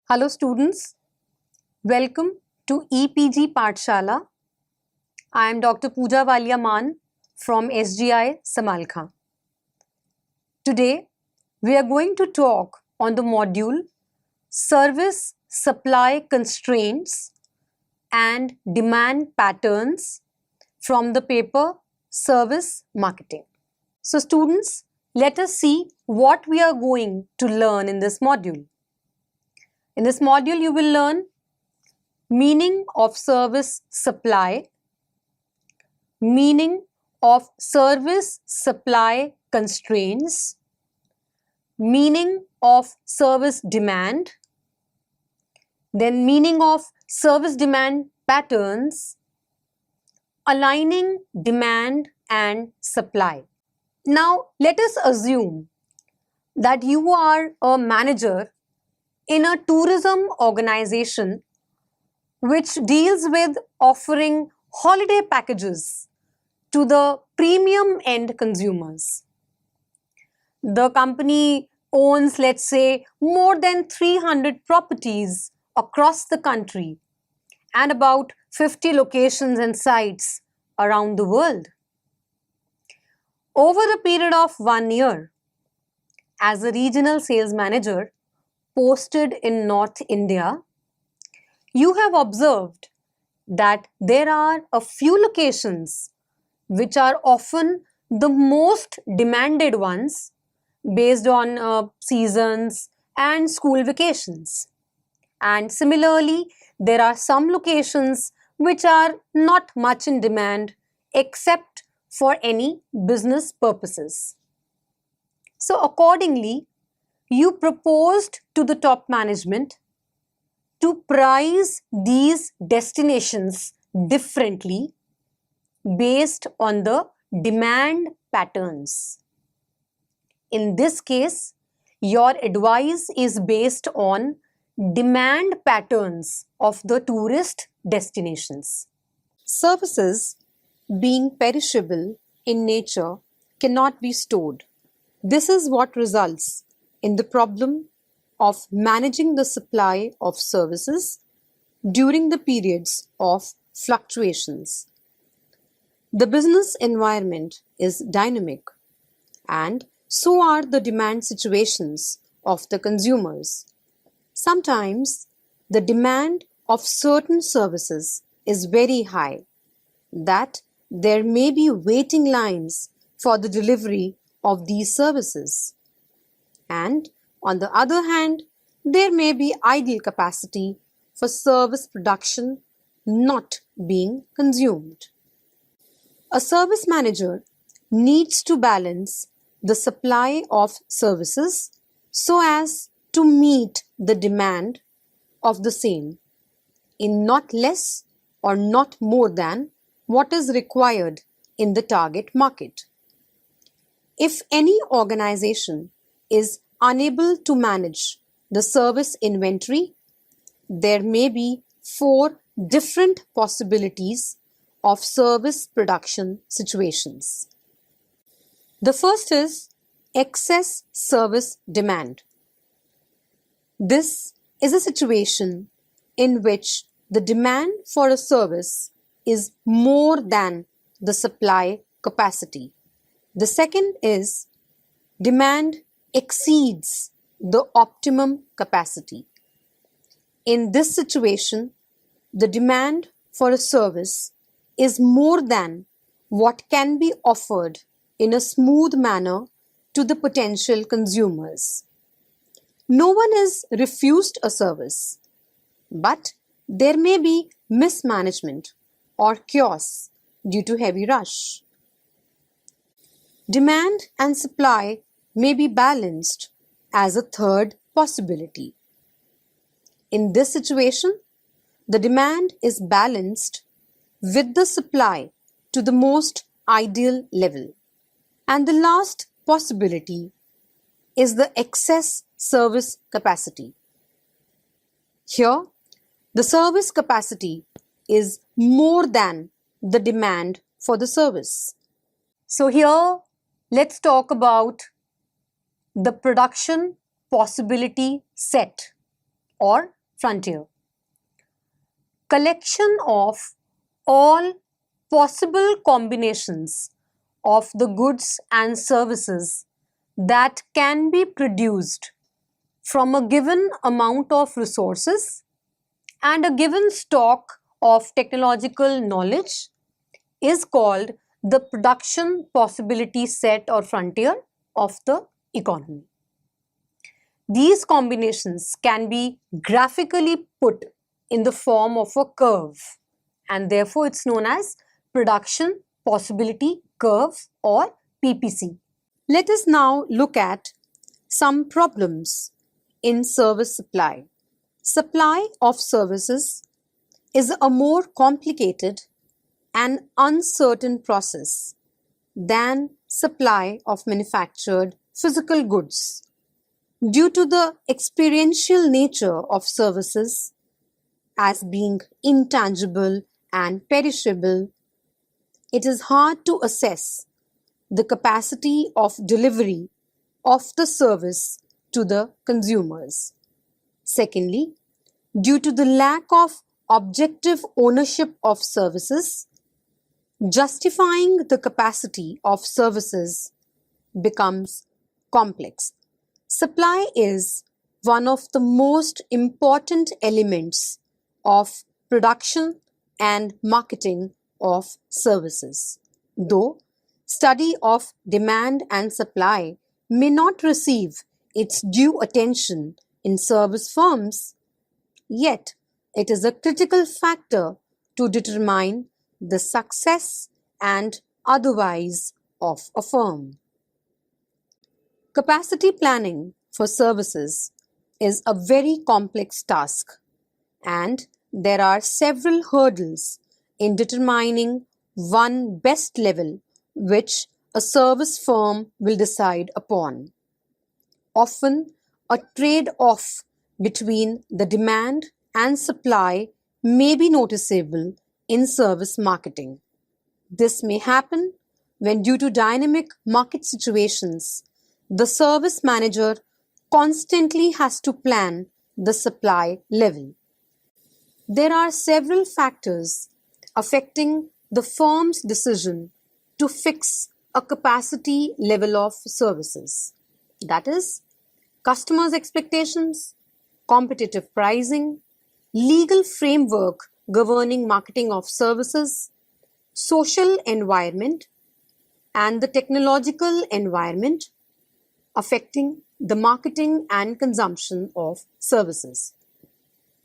Hello students, welcome to EPG Pathshala. I am Dr. Pooja Walia Maan from SGI Samalkha. Today we are going to talk on the module Service Supply Constraints and Demand Patterns from the paper Service Marketing. So students, let us see what we are going to learn in this module. In this module, you will learn meaning of service supply, meaning of service supply constraints, meaning of service demand, then meaning of service demand patterns, aligning demand and supply. Now, let us assume that you are a manager in a tourism organization which deals with offering holiday packages to the premium end consumers. The company owns, let's say, more than 300 properties across the country and about 50 locations and sites around the world. Over the period of 1 year, as a regional sales manager posted in North India, you have observed that there are a few locations which are often the most demanded ones based on seasons and school vacations. And similarly, there are some locations which are not much in demand except for any business purposes. So accordingly, you proposed to the top management to price these destinations differently based on the demand patterns. In this case, your advice is based on demand patterns of the tourist destinations. Services, being perishable in nature, cannot be stored. This is what results in the problem of managing the supply of services during the periods of fluctuations. The business environment is dynamic, and so are the demand situations of the consumers. Sometimes the demand of certain services is very high, that there may be waiting lines for the delivery of these services. And on the other hand, there may be idle capacity for service production not being consumed. A service manager needs to balance the supply of services so as to meet the demand of the same in not less or not more than what is required in the target market. If any organization is unable to manage the service inventory, there may be 4 different possibilities of service production situations. The first is excess service demand. This is a situation in which the demand for a service is more than the supply capacity. The second is demand exceeds the optimum capacity. In this situation, the demand for a service is more than what can be offered in a smooth manner to the potential consumers. No one is refused a service, but there may be mismanagement or chaos due to heavy rush. Demand and supply may be balanced as a third possibility. In this situation, the demand is balanced with the supply to the most ideal level. And the last possibility is the excess service capacity. Here, the service capacity is more than the demand for the service. So here, let's talk about the production possibility set or frontier. Collection of all possible combinations of the goods and services that can be produced from a given amount of resources and a given stock of technological knowledge is called the production possibility set or frontier of the economy. These combinations can be graphically put in the form of a curve, and therefore it's known as production possibility curve or PPC. Let us now look at some problems in service supply. Supply of services is a more complicated and uncertain process than supply of manufactured physical goods. Due to the experiential nature of services as being intangible and perishable, it is hard to assess the capacity of delivery of the service to the consumers. Secondly, due to the lack of objective ownership of services, justifying the capacity of services becomes complex. Supply is one of the most important elements of production and marketing of services. Though study of demand and supply may not receive its due attention in service firms, yet it is a critical factor to determine the success and otherwise of a firm. Capacity planning for services is a very complex task, and there are several hurdles in determining one best level which a service firm will decide upon. Often, a trade-off between the demand and supply may be noticeable in service marketing. This may happen when, due to dynamic market situations, the service manager constantly has to plan the supply level. There are several factors affecting the firm's decision to fix a capacity level of services. That is, customers' expectations, competitive pricing, legal framework governing marketing of services, social environment, and the technological environment affecting the marketing and consumption of services.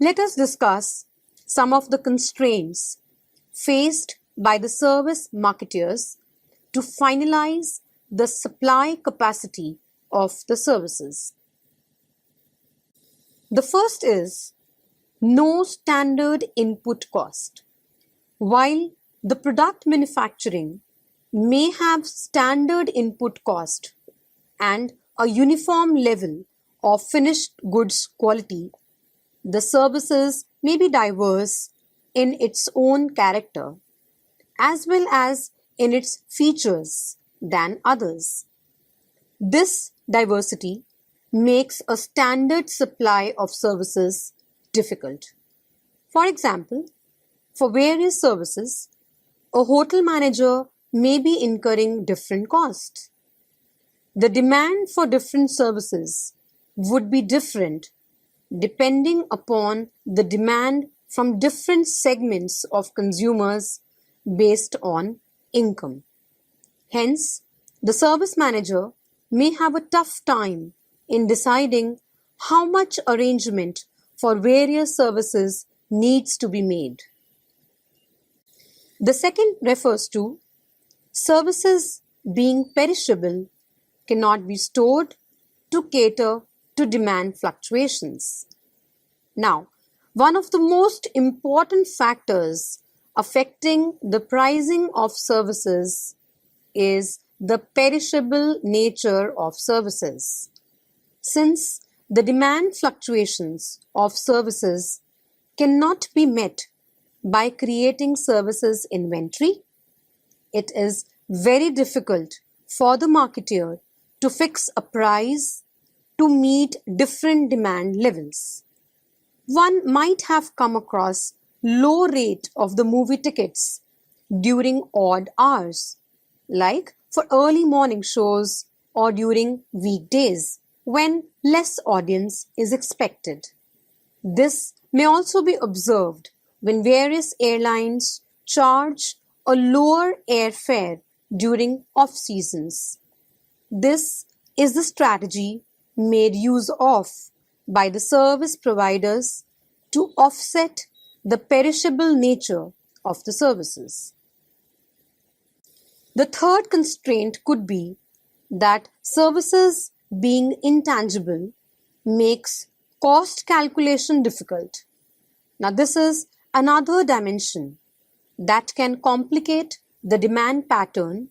Let us discuss some of the constraints faced by the service marketers to finalize the supply capacity of the services. The first is no standard input cost. While the product manufacturing may have standard input cost and a uniform level of finished goods quality, the services may be diverse in its own character as well as in its features than others. This diversity makes a standard supply of services difficult. For example, for various services, a hotel manager may be incurring different costs. The demand for different services would be different depending upon the demand from different segments of consumers based on income. Hence, the service manager may have a tough time in deciding how much arrangement for various services needs to be made. The second refers to services being perishable, cannot be stored to cater to demand fluctuations. Now, one of the most important factors affecting the pricing of services is the perishable nature of services. Since the demand fluctuations of services cannot be met by creating services inventory, it is very difficult for the marketer to fix a price to meet different demand levels. One might have come across low rate of the movie tickets during odd hours, like for early morning shows or during weekdays when less audience is expected. This may also be observed when various airlines charge a lower airfare during off seasons. This is the strategy made use of by the service providers to offset the perishable nature of the services. The third constraint could be that services being intangible makes cost calculation difficult. Now, this is another dimension that can complicate the demand pattern,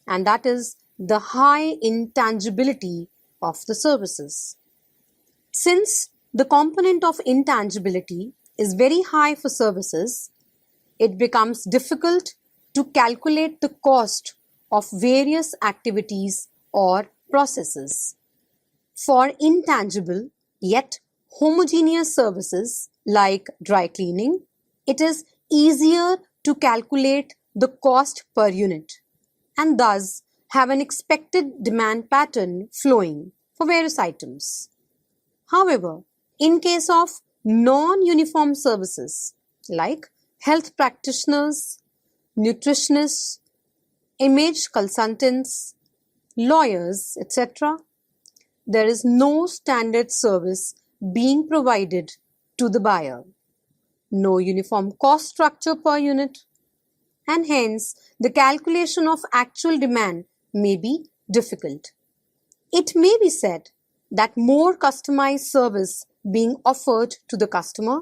and that is the high intangibility of the services. Since the component of intangibility is very high for services, it becomes difficult to calculate the cost of various activities or processes. For intangible yet homogeneous services like dry cleaning, it is easier to calculate the cost per unit and thus have an expected demand pattern flowing for various items. However, in case of non-uniform services like health practitioners, nutritionists, image consultants, lawyers, etc., there is no standard service being provided to the buyer, no uniform cost structure per unit, and hence the calculation of actual demand may be difficult. It may be said that more customized service being offered to the customer,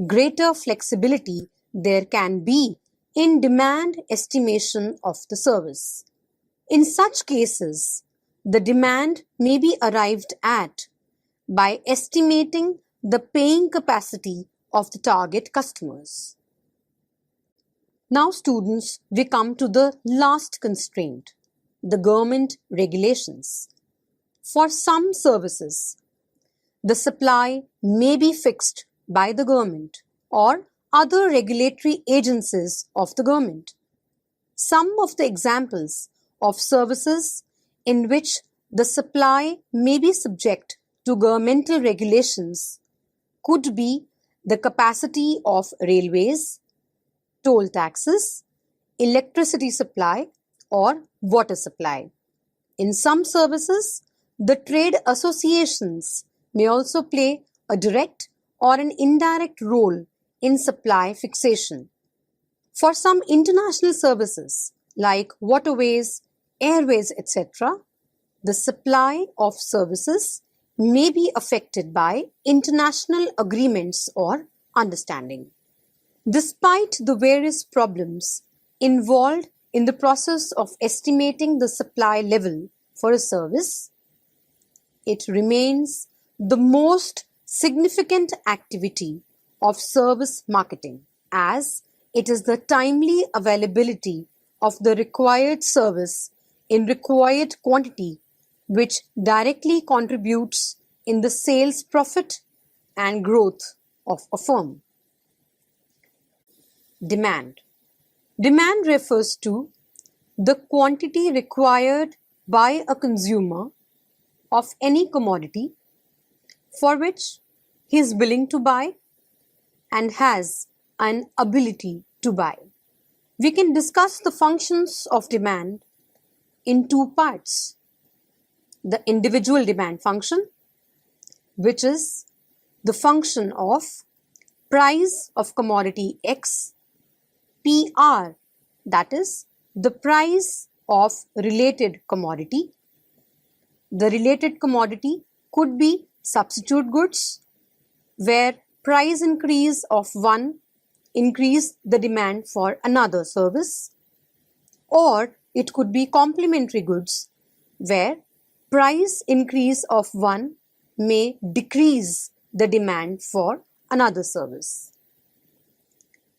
greater flexibility there can be in demand estimation of the service. In such cases, the demand may be arrived at by estimating the paying capacity of the target customers. Now, students, we come to the last constraint, the government regulations. For some services, the supply may be fixed by the government or other regulatory agencies of the government. Some of the examples of services in which the supply may be subject to governmental regulations could be the capacity of railways, toll taxes, electricity supply, or water supply. In some services, the trade associations may also play a direct or an indirect role in supply fixation. For some international services like waterways, airways, etc., the supply of services may be affected by international agreements or understanding. Despite the various problems involved in the process of estimating the supply level for a service, it remains the most significant activity of service marketing, as it is the timely availability of the required service in required quantity which directly contributes in the sales profit and growth of a firm. Demand. Demand refers to the quantity required by a consumer of any commodity for which he is willing to buy and has an ability to buy. We can discuss the functions of demand in two parts. The individual demand function, which is the function of price of commodity X, PR, that is the price of related commodity. The related commodity could be substitute goods, where price increase of one increase the demand for another service, or it could be complementary goods, where price increase of one may decrease the demand for another service.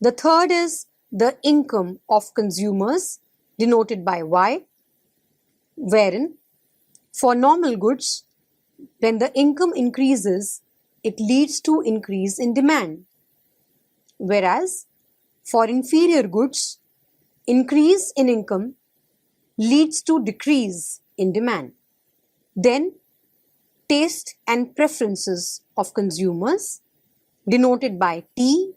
The third is the income of consumers, denoted by Y, wherein for normal goods, when the income increases, it leads to increase in demand. Whereas for inferior goods, increase in income leads to decrease in demand. Then, taste and preferences of consumers, denoted by T,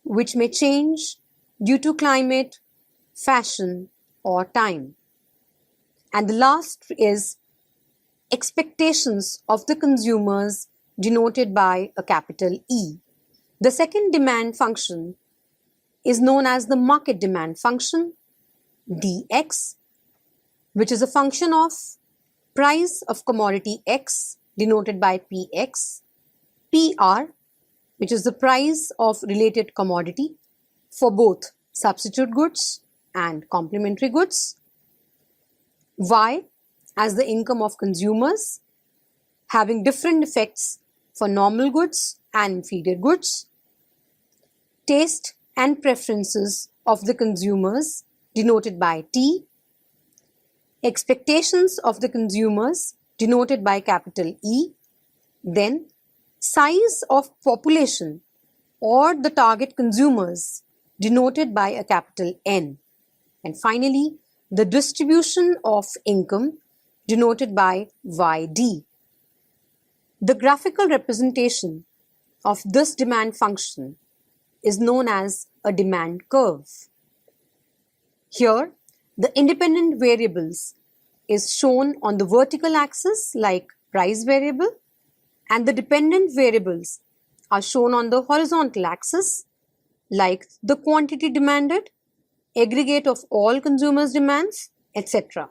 which may change due to climate, fashion, or time. And the last is expectations of the consumers, denoted by a capital E. The second demand function is known as the market demand function, dx, which is a function of price of commodity X, denoted by Px, PR, which is the price of related commodity for both substitute goods and complementary goods, Y as the income of consumers, having different effects for normal goods and inferior goods, taste and preferences of the consumers, denoted by T, expectations of the consumers, denoted by capital E, then size of population or the target consumers, denoted by a capital N, and finally the distribution of income, denoted by YD. The graphical representation of this demand function is known as a demand curve. Here, the independent variables is shown on the vertical axis like price variable, and the dependent variables are shown on the horizontal axis like the quantity demanded, aggregate of all consumers' demands, etc.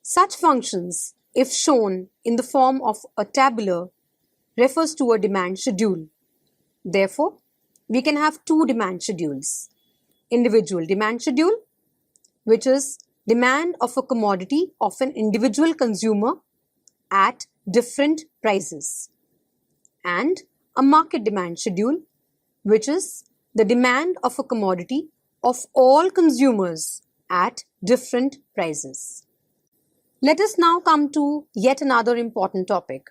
Such functions, if shown in the form of a tabular, refers to a demand schedule. Therefore, we can have two demand schedules. Individual demand schedule, which is demand of a commodity of an individual consumer at different prices, and a market demand schedule, which is the demand of a commodity of all consumers at different prices. Let us now come to yet another important topic,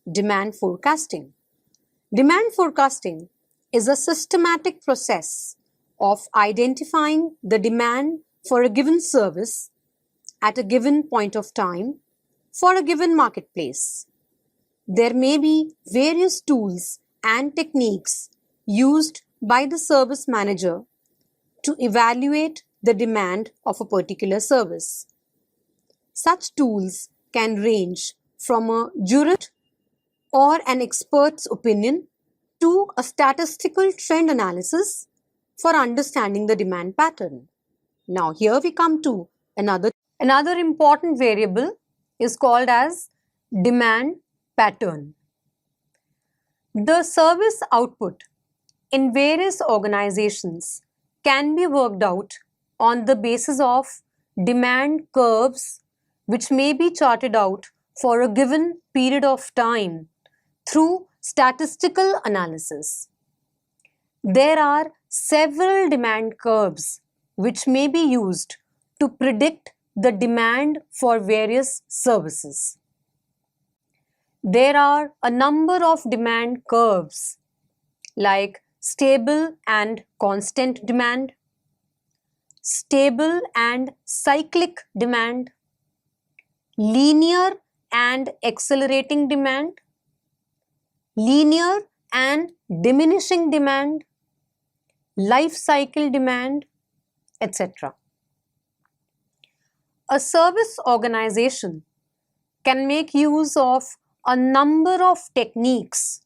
demand forecasting. Demand forecasting is a systematic process of identifying the demand for a given service at a given point of time for a given marketplace. There may be various tools and techniques used by the service manager to evaluate the demand of a particular service. Such tools can range from a jurist or an expert's opinion to a statistical trend analysis for understanding the demand pattern. Now here we come to another important variable is called as demand pattern. The service output in various organizations can be worked out on the basis of demand curves, which may be charted out for a given period of time through statistical analysis. There are several demand curves which may be used to predict the demand for various services. There are a number of demand curves like stable and constant demand, stable and cyclic demand, linear and accelerating demand, linear and diminishing demand, life cycle demand, etc. A service organization can make use of a number of techniques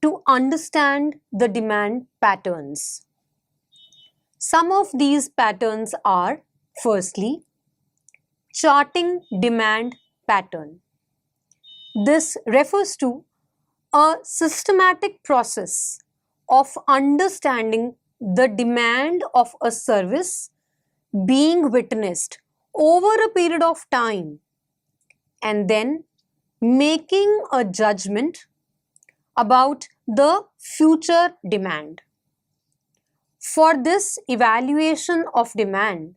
to understand the demand patterns. Some of these patterns are, firstly, charting demand pattern. This refers to a systematic process of understanding the demand of a service being witnessed over a period of time and then making a judgment about the future demand. For this evaluation of demand,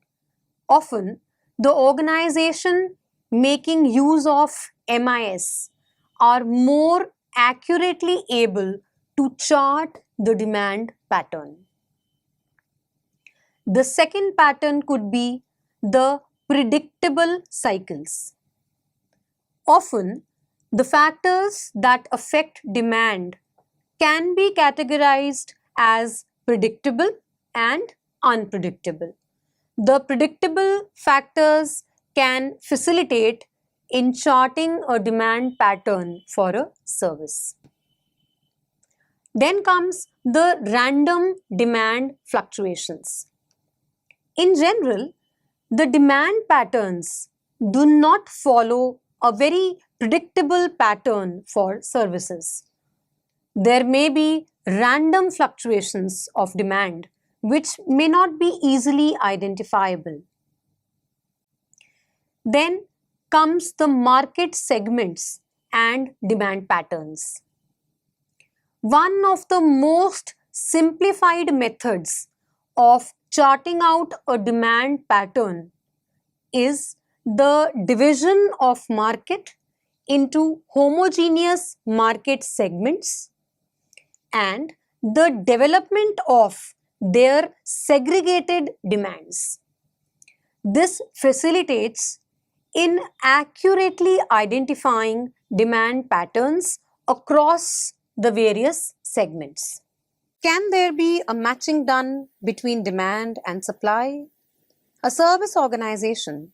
often the organization making use of MIS are more accurately able to chart the demand pattern. The second pattern could be the predictable cycles. Often, the factors that affect demand can be categorized as predictable and unpredictable. The predictable factors can facilitate in charting a demand pattern for a service. Then comes the random demand fluctuations. In general, the demand patterns do not follow a very predictable pattern for services. There may be random fluctuations of demand which may not be easily identifiable. Then comes the market segments and demand patterns. One of the most simplified methods of charting out a demand pattern is the division of market into homogeneous market segments and the development of their segregated demands. This facilitates in accurately identifying demand patterns across the various segments. Can there be a matching done between demand and supply? A service organization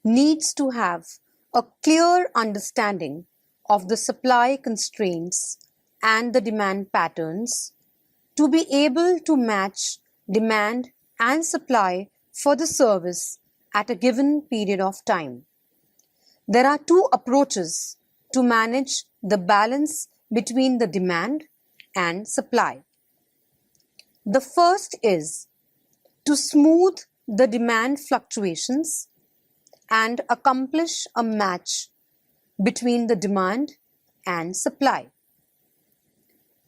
needs to have a clear understanding of the supply constraints and the demand patterns to be able to match demand and supply for the service at a given period of time. There are two approaches to manage the balance between the demand and supply. The first is to smooth the demand fluctuations and accomplish a match between the demand and supply.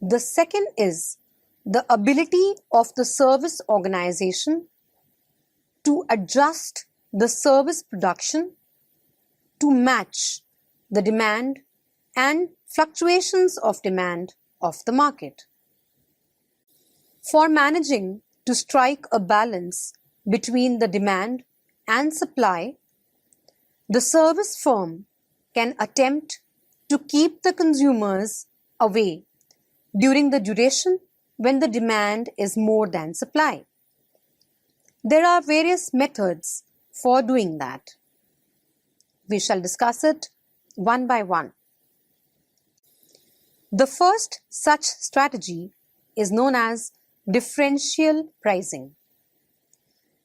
The second is the ability of the service organization to adjust the service production to match the demand and fluctuations of demand of the market. For managing to strike a balance between the demand and supply, the service firm can attempt to keep the consumers away during the duration when the demand is more than supply. There are various methods for doing that. We shall discuss it one by one. The first such strategy is known as differential pricing.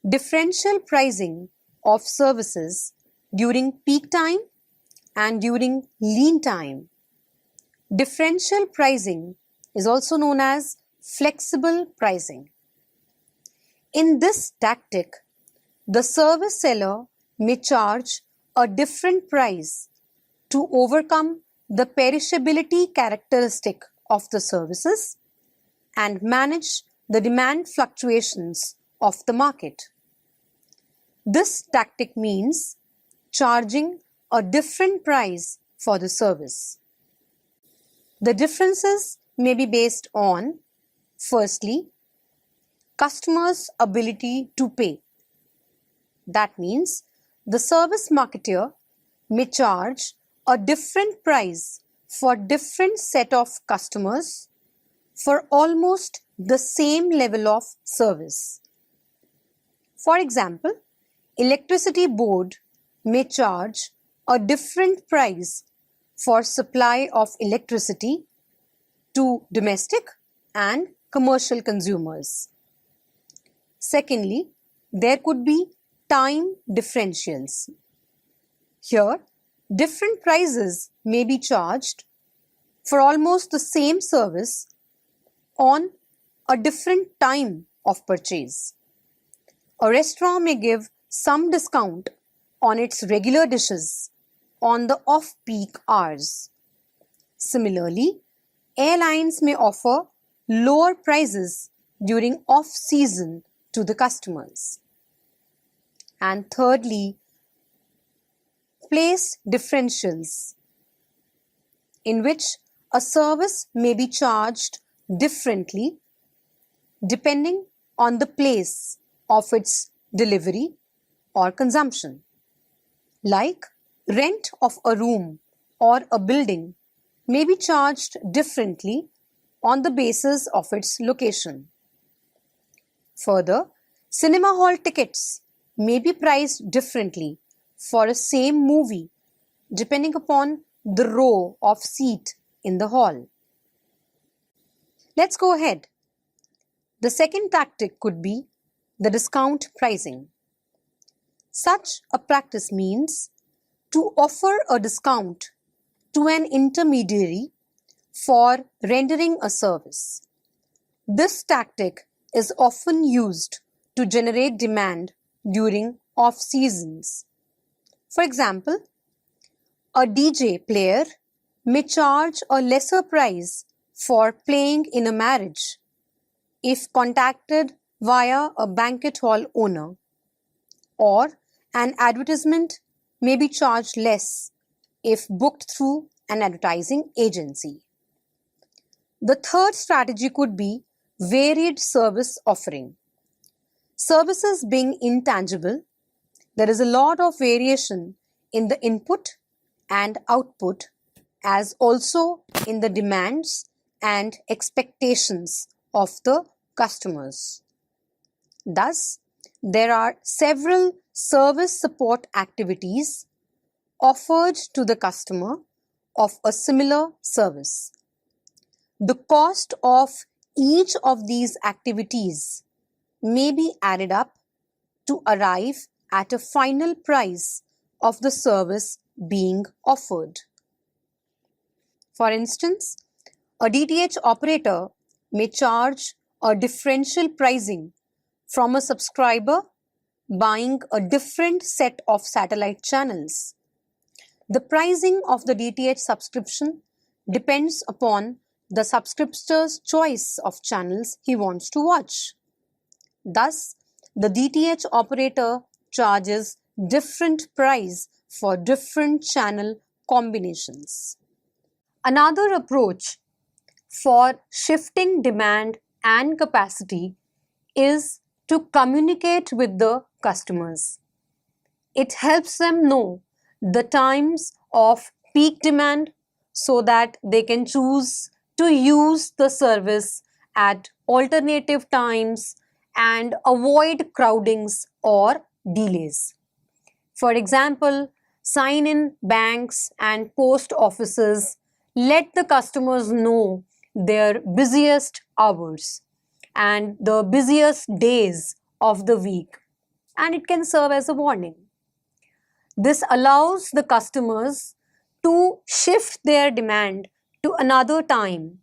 Differential pricing of services during peak time and during lean time. Differential pricing is also known as flexible pricing. In this tactic, the service seller may charge a different price to overcome the perishability characteristic of the services and manage the demand fluctuations of the market. This tactic means charging a different price for the service. The differences may be based on, firstly, customers' ability to pay. That means the service marketer may charge a different price for different set of customers for almost the same level of service. For example, electricity board may charge a different price for supply of electricity to domestic and commercial consumers. Secondly, there could be time differentials. Here, different prices may be charged for almost the same service on a different time of purchase. A restaurant may give some discount on its regular dishes on the off-peak hours. Similarly, airlines may offer lower prices during off-season to the customers. And thirdly, place differentials, in which A service may be charged differently depending on the place of its delivery or consumption. Like rent of a room or a building may be charged differently on the basis of its location. Further, cinema hall tickets may be priced differently for a same movie depending upon the row of seat in the hall. Let's go ahead. The second tactic could be the discount pricing. Such a practice means to offer a discount to an intermediary for rendering a service. This tactic is often used to generate demand during off-seasons. For example, a DJ player may charge a lesser price for playing in a marriage if contacted via a banquet hall owner, or an advertisement may be charged less if booked through an advertising agency. The third strategy could be varied service offering. Services being intangible, there is a lot of variation in the input and output, as also in the demands and expectations of the customers. Thus, there are several service support activities offered to the customer of a similar service. The cost of each of these activities may be added up to arrive at a final price of the service being offered. For instance, a DTH operator may charge a differential pricing from a subscriber buying a different set of satellite channels. The pricing of the DTH subscription depends upon the subscriber's choice of channels he wants to watch. Thus, the DTH operator charges different price for different channel combinations. Another approach for shifting demand and capacity is to communicate with the customers. It helps them know the times of peak demand so that they can choose to use the service at alternative times and avoid crowdings or delays. For example, sign-in banks and post offices let the customers know their busiest hours and the busiest days of the week, and it can serve as a warning. This allows the customers to shift their demand to another time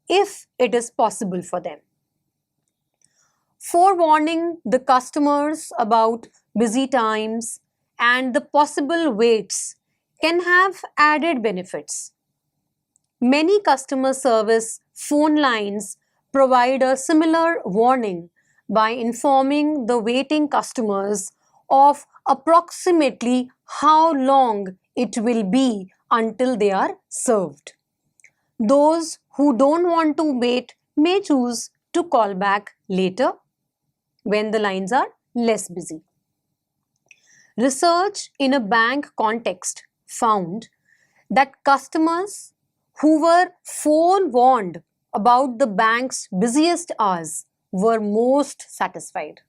if it is possible for them. Forewarning the customers about busy times and the possible waits can have added benefits. Many customer service phone lines provide a similar warning by informing the waiting customers of approximately how long it will be until they are served. Those who don't want to wait may choose to call back later when the lines are less busy. Research in a bank context found that customers who were forewarned about the bank's busiest hours were most satisfied,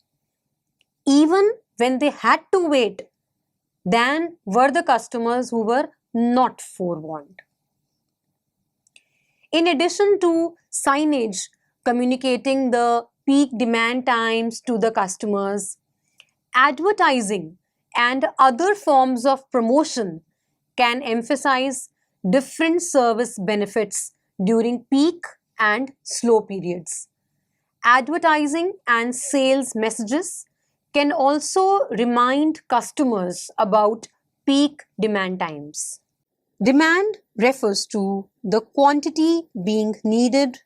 even when they had to wait, than were the customers who were not forewarned. In addition to signage communicating the peak demand times to the customers, advertising and other forms of promotion can emphasize different service benefits during peak and slow periods. Advertising and sales messages can also remind customers about peak demand times. Demand refers to the quantity being needed,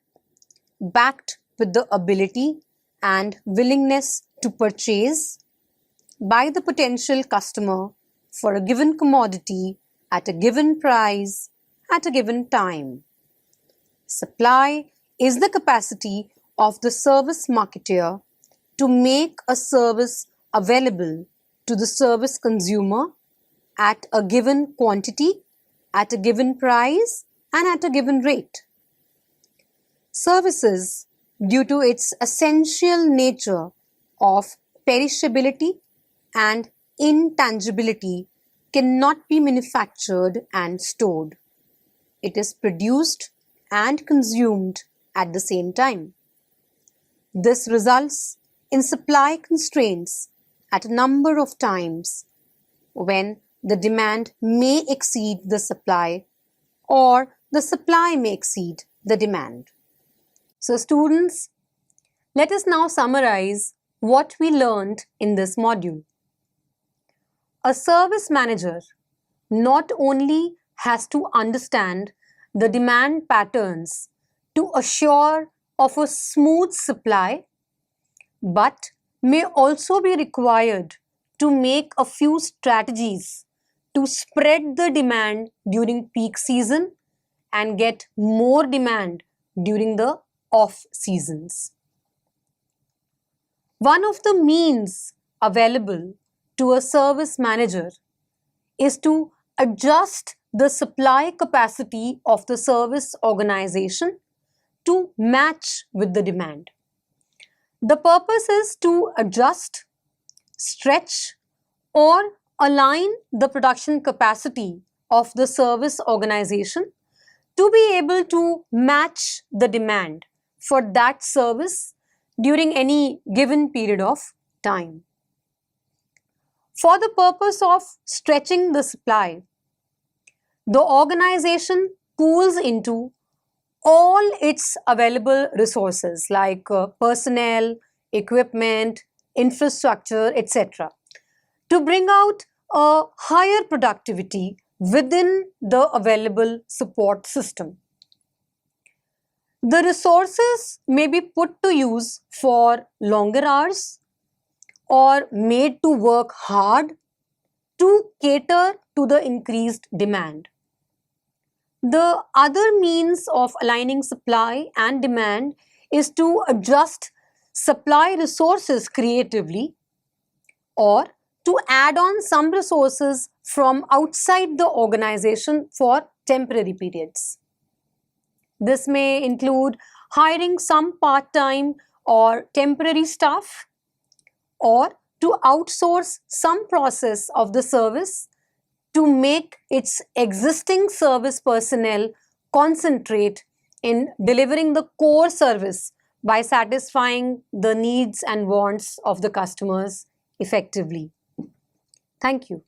backed with the ability and willingness to purchase by the potential customer for a given commodity at a given price at a given time. Supply is the capacity of the service marketer to make a service available to the service consumer at a given quantity, at a given price, and at a given rate. Services, due to its essential nature of perishability and intangibility, cannot be manufactured and stored. It is produced and consumed at the same time. This results in supply constraints at a number of times when the demand may exceed the supply or the supply may exceed the demand. So students, let us now summarize what we learned in this module. A service manager not only has to understand the demand patterns to assure of a smooth supply, but may also be required to make a few strategies to spread the demand during peak season and get more demand during the off seasons. One of the means available to a service manager is to adjust the supply capacity of the service organization to match with the demand. The purpose is to adjust, stretch, or align the production capacity of the service organization to be able to match the demand for that service during any given period of time. For the purpose of stretching the supply, the organization pools into all its available resources like personnel, equipment, infrastructure, etc. to bring out a higher productivity within the available support system. The resources may be put to use for longer hours or made to work hard to cater to the increased demand. The other means of aligning supply and demand is to adjust supply resources creatively or to add on some resources from outside the organization for temporary periods. This may include hiring some part-time or temporary staff or to outsource some process of the service to make its existing service personnel concentrate in delivering the core service by satisfying the needs and wants of the customers effectively. Thank you.